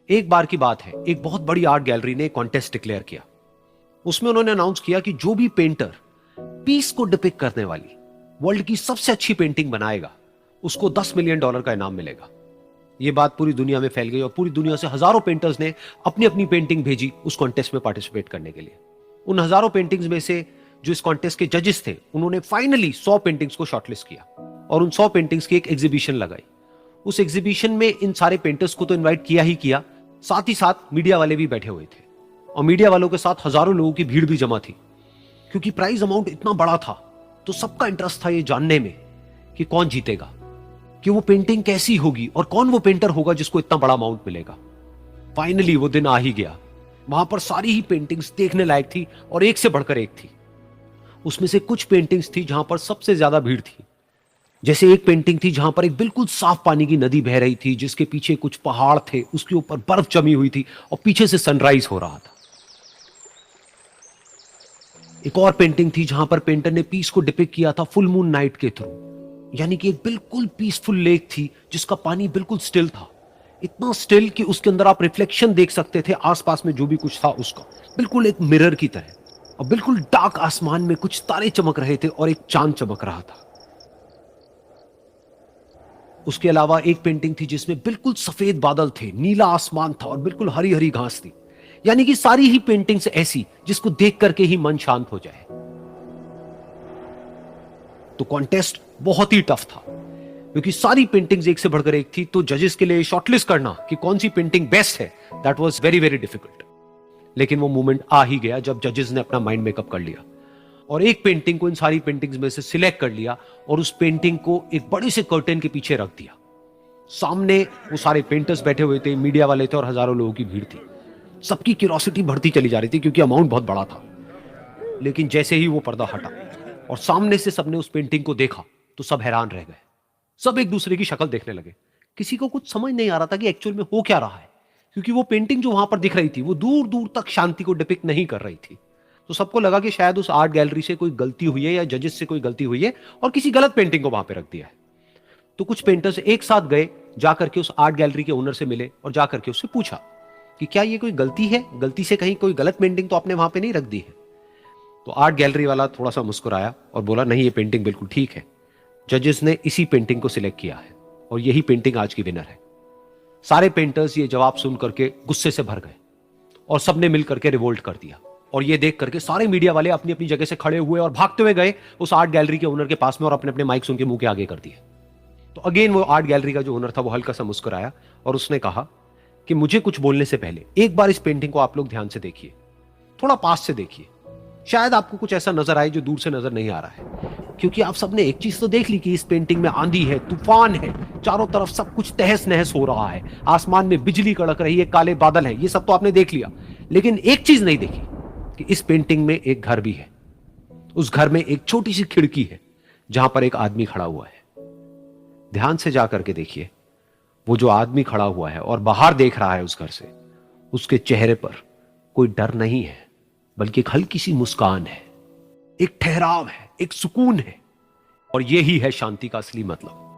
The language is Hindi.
एक बार की बात है, एक बहुत बड़ी आर्ट गैलरी ने कॉन्टेस्ट डिक्लेयर किया। उसमें उन्होंने अनाउंस किया कि जो भी पेंटर पीस को डिपिक्ट करने वाली वर्ल्ड की सबसे अच्छी पेंटिंग बनाएगा, उसको $10 मिलियन का इनाम मिलेगा। यह बात पूरी दुनिया में फैल गई और पूरी दुनिया से हजारों पेंटर्स ने अपनी अपनी पेंटिंग भेजी उस कॉन्टेस्ट में पार्टिसिपेट करने के लिए। उन हजारों पेंटिंग्स में से जो इस कॉन्टेस्ट के जजेस थे, उन्होंने फाइनली 100 पेंटिंग्स को शॉर्टलिस्ट किया और उन 100 पेंटिंग्स की एक एग्जीबिशन लगाई। उस एग्जीबिशन में इन सारे पेंटर्स को तो इनवाइट किया ही किया, साथ ही साथ मीडिया वाले भी बैठे हुए थे और मीडिया वालों के साथ हजारों लोगों की भीड़ भी जमा थी। क्योंकि प्राइज अमाउंट इतना बड़ा था तो सबका इंटरेस्ट था ये जानने में कि कौन जीतेगा, कि वो पेंटिंग कैसी होगी और कौन वो पेंटर होगा जिसको इतना बड़ा अमाउंट मिलेगा। फाइनली वो दिन आ ही गया। वहां पर सारी ही पेंटिंग्स देखने लायक थी और एक से बढ़कर एक थी। उसमें से कुछ पेंटिंग्स थी जहां पर सबसे ज्यादा भीड़ थी। जैसे एक पेंटिंग थी जहां पर एक बिल्कुल साफ पानी की नदी बह रही थी, जिसके पीछे कुछ पहाड़ थे, उसके ऊपर बर्फ जमी हुई थी और पीछे से सनराइज हो रहा था। एक और पेंटिंग थी जहां पर पेंटर ने पीस को डिपिक्ट किया था फुल मून नाइट के थ्रू, यानी कि एक बिल्कुल पीसफुल लेक थी जिसका पानी बिल्कुल स्टिल था, इतना स्टिल कि उसके अंदर आप रिफ्लेक्शन देख सकते थे आसपास में जो भी कुछ था उसका, बिल्कुल एक मिरर की तरह। और बिल्कुल डार्क आसमान में कुछ तारे चमक रहे थे और एक चांद चमक रहा था। उसके अलावा एक पेंटिंग थी जिसमें बिल्कुल सफेद बादल थे, नीला आसमान था और बिल्कुल हरी हरी घास थी। यानी कि सारी ही पेंटिंग्स ऐसी जिसको देख करके ही मन शांत हो जाए। तो कॉन्टेस्ट बहुत ही टफ था क्योंकि सारी पेंटिंग्स एक से बढ़कर एक थी। तो जजेस के लिए शॉर्टलिस्ट करना कि कौन सी पेंटिंग बेस्ट है, that was very very difficult. लेकिन वो मोमेंट आ ही गया जब जजेस ने अपना माइंड मेकअप कर लिया और एक पेंटिंग को इन सारी पेंटिंग्स में से सिलेक्ट कर लिया और उस पेंटिंग को एक बड़े से कर्टेन के पीछे रख दिया। सामने वो सारे पेंटर्स बैठे हुए थे, मीडिया वाले थे और हजारों लोगों की भीड़ थी। सबकी क्यूरियोसिटी बढ़ती चली जा रही थी क्योंकि अमाउंट बहुत बड़ा था। लेकिन जैसे ही वो पर्दा हटा और सामने से सबने उस पेंटिंग को देखा तो सब हैरान रह गए। सब एक दूसरे की शक्ल देखने लगे। किसी को कुछ समझ नहीं आ रहा था कि एक्चुअल में हो क्या रहा है, क्योंकि वो पेंटिंग जो वहां पर दिख रही थी वो दूर दूर तक शांति को डिपिक्ट नहीं कर रही थी। तो सबको लगा कि शायद उस आर्ट गैलरी से कोई गलती हुई है या जजेस से कोई गलती हुई है और किसी गलत पेंटिंग को वहां पे रख दिया है। तो कुछ पेंटर्स एक साथ गए, जाकर के उस आर्ट गैलरी के ओनर से मिले और जाकर के उससे पूछा कि क्या ये कोई गलती है, गलती से कहीं कोई गलत पेंटिंग तो आपने वहां पे नहीं रख दी है। तो आर्ट गैलरी वाला थोड़ा सा मुस्कुराया और बोला, नहीं ये पेंटिंग बिल्कुल ठीक है, जजेस ने इसी पेंटिंग को सिलेक्ट किया है और यही पेंटिंग आज की विनर है। सारे पेंटर्स ये जवाब सुन करके गुस्से से भर गए और सबने मिल करके रिवोल्ट कर दिया। और ये देख करके सारे मीडिया वाले अपनी अपनी जगह से खड़े हुए और भागते हुए गए उस आर्ट गैलरी के ओनर के पास में और अपने अपने माइक्स उनके मुंह के आगे कर दिए। तो अगेन वो आर्ट गैलरी का जो ओनर था वो हल्का सा मुस्कुराया और उसने कहा कि मुझे कुछ बोलने से पहले एक बार इस पेंटिंग को आप लोग ध्यान से देखिए, थोड़ा पास से देखिए, शायद आपको कुछ ऐसा नजर आए जो दूर से नजर नहीं आ रहा है। क्योंकि आप सबने एक चीज तो देख ली कि इस पेंटिंग में आंधी है, तूफान है, चारों तरफ सब कुछ तहस नहस हो रहा है, आसमान में बिजली कड़क रही है, काले बादल हैं, ये सब तो आपने देख लिया। लेकिन एक चीज नहीं देखी कि इस पेंटिंग में एक घर भी है। उस घर में एक छोटी सी खिड़की है जहां पर एक आदमी खड़ा हुआ है। ध्यान से जाकर के देखिए, वो जो आदमी खड़ा हुआ है और बाहर देख रहा है उस घर से, उसके चेहरे पर कोई डर नहीं है, बल्कि एक हल्की सी मुस्कान है, एक ठहराव है, एक सुकून है। और यही है शांति का असली मतलब।